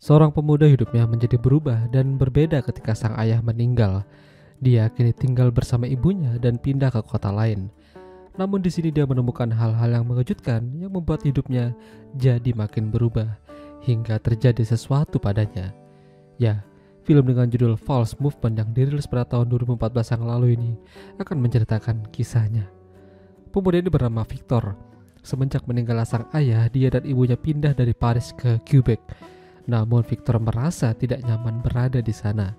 Seorang pemuda hidupnya menjadi berubah dan berbeda ketika sang ayah meninggal. Dia kini tinggal bersama ibunya dan pindah ke kota lain. Namun di sini dia menemukan hal-hal yang mengejutkan yang membuat hidupnya jadi makin berubah hingga terjadi sesuatu padanya. Ya, film dengan judul False Movement yang dirilis pada tahun 2014 yang lalu ini akan menceritakan kisahnya. Pemuda ini bernama Victor. Semenjak meninggalnya sang ayah, dia dan ibunya pindah dari Paris ke Quebec. Namun Victor merasa tidak nyaman berada di sana.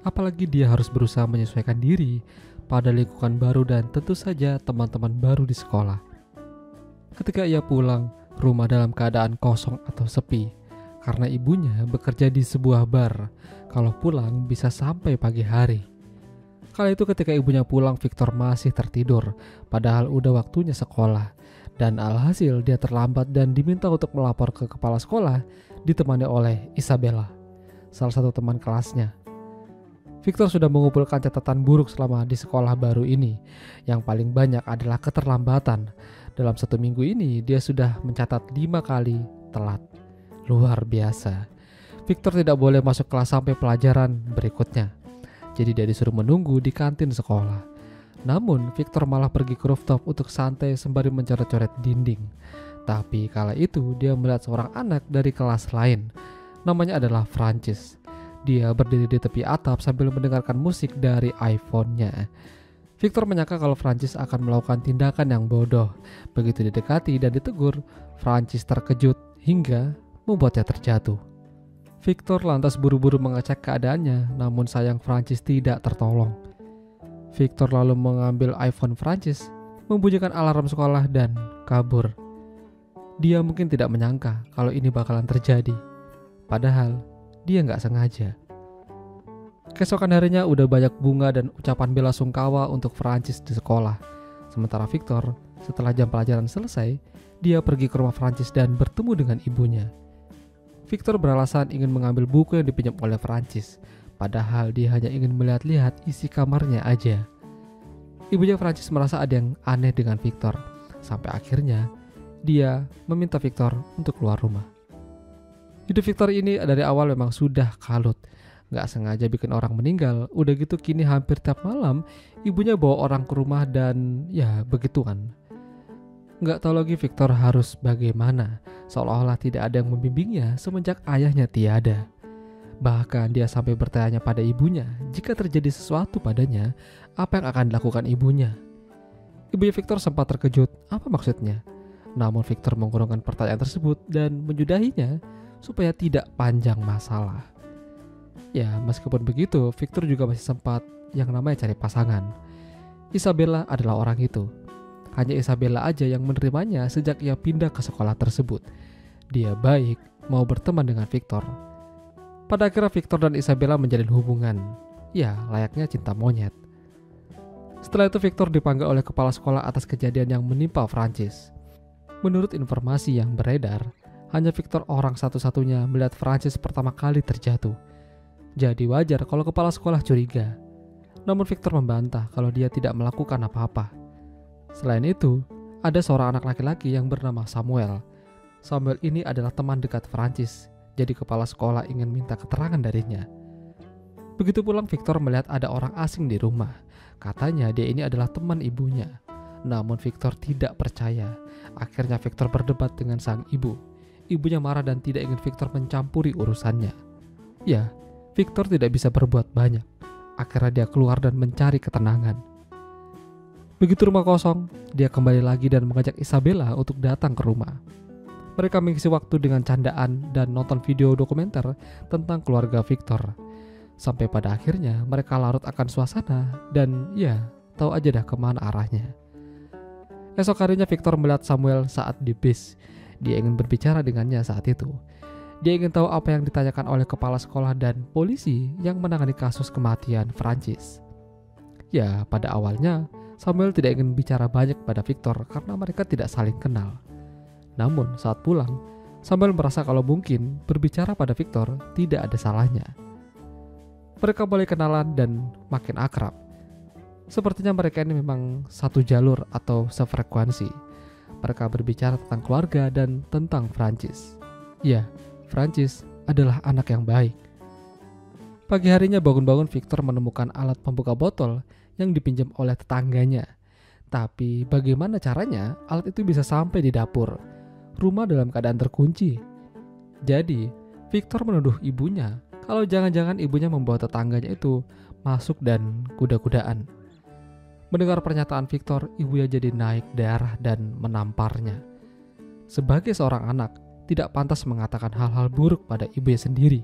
Apalagi dia harus berusaha menyesuaikan diri pada lingkungan baru dan tentu saja teman-teman baru di sekolah. Ketika ia pulang, rumah dalam keadaan kosong atau sepi karena ibunya bekerja di sebuah bar. Kalau pulang bisa sampai pagi hari. Kala itu ketika ibunya pulang, Victor masih tertidur, padahal udah waktunya sekolah. Dan alhasil dia terlambat dan diminta untuk melapor ke kepala sekolah, ditemani oleh Isabella, salah satu teman kelasnya. Victor sudah mengumpulkan catatan buruk selama di sekolah baru ini. Yang paling banyak adalah keterlambatan. Dalam 1 minggu ini dia sudah mencatat 5 kali telat. Luar biasa. Victor tidak boleh masuk kelas sampai pelajaran berikutnya. Jadi dia disuruh menunggu di kantin sekolah. Namun Victor malah pergi ke rooftop untuk santai sembari mencoret-coret dinding. Tapi kala itu dia melihat seorang anak dari kelas lain. Namanya adalah Francis. Dia berdiri di tepi atap sambil mendengarkan musik dari iPhone-nya. Victor menyangka kalau Francis akan melakukan tindakan yang bodoh. Begitu didekati dan ditegur, Francis terkejut hingga membuatnya terjatuh. Victor lantas buru-buru mengecek keadaannya, namun sayang Francis tidak tertolong. Victor lalu mengambil iPhone Francis, membunyikan alarm sekolah dan kabur. Dia mungkin tidak menyangka kalau ini bakalan terjadi. Padahal dia nggak sengaja. Keesokan harinya udah banyak bunga dan ucapan bela sungkawa untuk Francis di sekolah. Sementara Victor, setelah jam pelajaran selesai, dia pergi ke rumah Francis dan bertemu dengan ibunya. Victor beralasan ingin mengambil buku yang dipinjam oleh Francis, padahal dia hanya ingin melihat-lihat isi kamarnya aja. Ibunya Francis merasa ada yang aneh dengan Victor, sampai akhirnya dia meminta Victor untuk keluar rumah. Hidup Victor ini dari awal memang sudah kalut, gak sengaja bikin orang meninggal. Udah gitu kini hampir tiap malam ibunya bawa orang ke rumah dan ya begituan. Gak tahu lagi Victor harus bagaimana, seolah-olah tidak ada yang membimbingnya semenjak ayahnya tiada. Bahkan dia sampai bertanya pada ibunya jika terjadi sesuatu padanya, apa yang akan dilakukan ibunya. Ibunya Victor sempat terkejut, apa maksudnya? Namun Victor mengurungkan pertanyaan tersebut dan menyudahinya supaya tidak panjang masalah. Ya, meskipun begitu, Victor juga masih sempat yang namanya cari pasangan. Isabella adalah orang itu. Hanya Isabella aja yang menerimanya sejak ia pindah ke sekolah tersebut. Dia baik, mau berteman dengan Victor. Pada akhirnya Victor dan Isabella menjalin hubungan. Ya, layaknya cinta monyet. Setelah itu Victor dipanggil oleh kepala sekolah atas kejadian yang menimpa Francis. Menurut informasi yang beredar, hanya Victor orang satu-satunya melihat Francis pertama kali terjatuh. Jadi wajar kalau kepala sekolah curiga. Namun Victor membantah kalau dia tidak melakukan apa-apa. Selain itu, ada seorang anak laki-laki yang bernama Samuel. Samuel ini adalah teman dekat Francis, jadi kepala sekolah ingin minta keterangan darinya. Begitu pulang Victor melihat ada orang asing di rumah. Katanya dia ini adalah teman ibunya. Namun Victor tidak percaya. Akhirnya Victor berdebat dengan sang ibu. Ibunya marah dan tidak ingin Victor mencampuri urusannya. Ya, Victor tidak bisa berbuat banyak. Akhirnya dia keluar dan mencari ketenangan. Begitu rumah kosong, dia kembali lagi dan mengajak Isabella untuk datang ke rumah. Mereka mengisi waktu dengan candaan dan nonton video dokumenter tentang keluarga Victor. Sampai pada akhirnya mereka larut akan suasana dan ya, tahu aja dah kemana arahnya. Esok harinya Victor melihat Samuel saat di bis. Dia ingin berbicara dengannya saat itu. Dia ingin tahu apa yang ditanyakan oleh kepala sekolah dan polisi yang menangani kasus kematian Francis. Ya, pada awalnya Samuel tidak ingin bicara banyak pada Victor karena mereka tidak saling kenal. Namun saat pulang, Samuel merasa kalau mungkin berbicara pada Victor tidak ada salahnya. Mereka mulai kenalan dan makin akrab. Sepertinya mereka ini memang satu jalur atau sefrekuensi. Mereka berbicara tentang keluarga dan tentang Francis. Ya, Francis adalah anak yang baik. Pagi harinya bangun-bangun Victor menemukan alat pembuka botol yang dipinjam oleh tetangganya. Tapi bagaimana caranya alat itu bisa sampai di dapur? Rumah dalam keadaan terkunci. Jadi Victor menuduh ibunya kalau jangan-jangan ibunya membawa tetangganya itu masuk dan kuda-kudaan. Mendengar pernyataan Victor, ibunya jadi naik darah dan menamparnya. Sebagai seorang anak, tidak pantas mengatakan hal-hal buruk pada ibunya sendiri.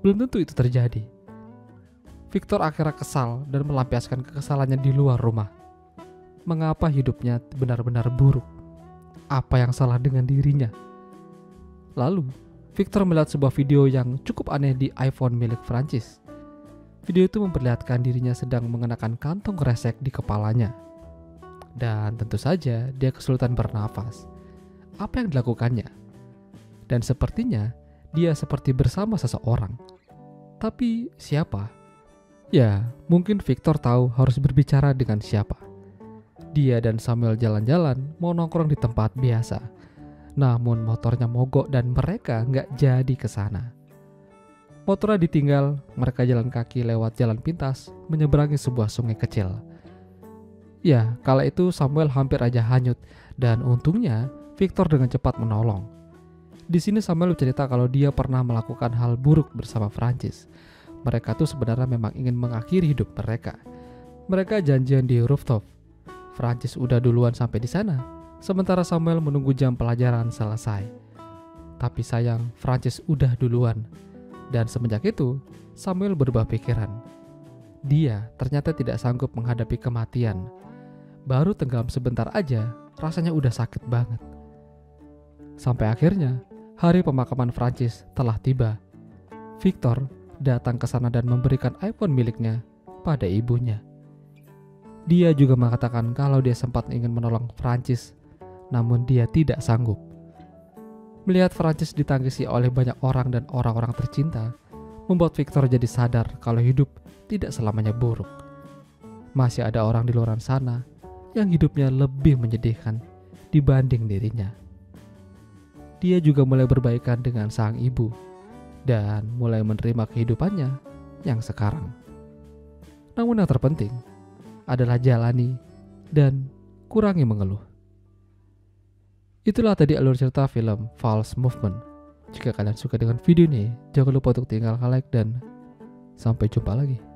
Belum tentu itu terjadi. Victor akhirnya kesal dan melampiaskan kekesalannya di luar rumah. Mengapa hidupnya benar-benar buruk? Apa yang salah dengan dirinya? Lalu, Victor melihat sebuah video yang cukup aneh di iPhone milik Francis. Video itu memperlihatkan dirinya sedang mengenakan kantong kresek di kepalanya. Dan tentu saja dia kesulitan bernafas. Apa yang dilakukannya? Dan sepertinya dia seperti bersama seseorang. Tapi siapa? Ya, mungkin Victor tahu harus berbicara dengan siapa. Dia dan Samuel jalan-jalan mau nongkrong di tempat biasa. Namun motornya mogok dan mereka nggak jadi ke sana. Motornya ditinggal, mereka jalan kaki lewat jalan pintas, menyeberangi sebuah sungai kecil. Ya, kala itu Samuel hampir aja hanyut dan untungnya Victor dengan cepat menolong. Di sini Samuel bercerita kalau dia pernah melakukan hal buruk bersama Francis. Mereka tuh sebenarnya memang ingin mengakhiri hidup mereka. Mereka janjian di rooftop. Francis udah duluan sampai di sana, sementara Samuel menunggu jam pelajaran selesai. Tapi sayang, Francis udah duluan. Dan semenjak itu, Samuel berubah pikiran. Dia ternyata tidak sanggup menghadapi kematian. Baru tenggelam sebentar aja, rasanya udah sakit banget. Sampai akhirnya, hari pemakaman Francis telah tiba. Victor datang ke sana dan memberikan iPhone miliknya pada ibunya. Dia juga mengatakan kalau dia sempat ingin menolong Francis, namun dia tidak sanggup. Melihat Francis ditangisi oleh banyak orang dan orang-orang tercinta, membuat Victor jadi sadar kalau hidup tidak selamanya buruk. Masih ada orang di luar sana yang hidupnya lebih menyedihkan dibanding dirinya. Dia juga mulai berbaikan dengan sang ibu dan mulai menerima kehidupannya yang sekarang. Namun yang terpenting adalah jalani dan kurangi mengeluh. Itulah tadi alur cerita film False Movement. Jika kalian suka dengan video ini, jangan lupa untuk tinggal like dan sampai jumpa lagi.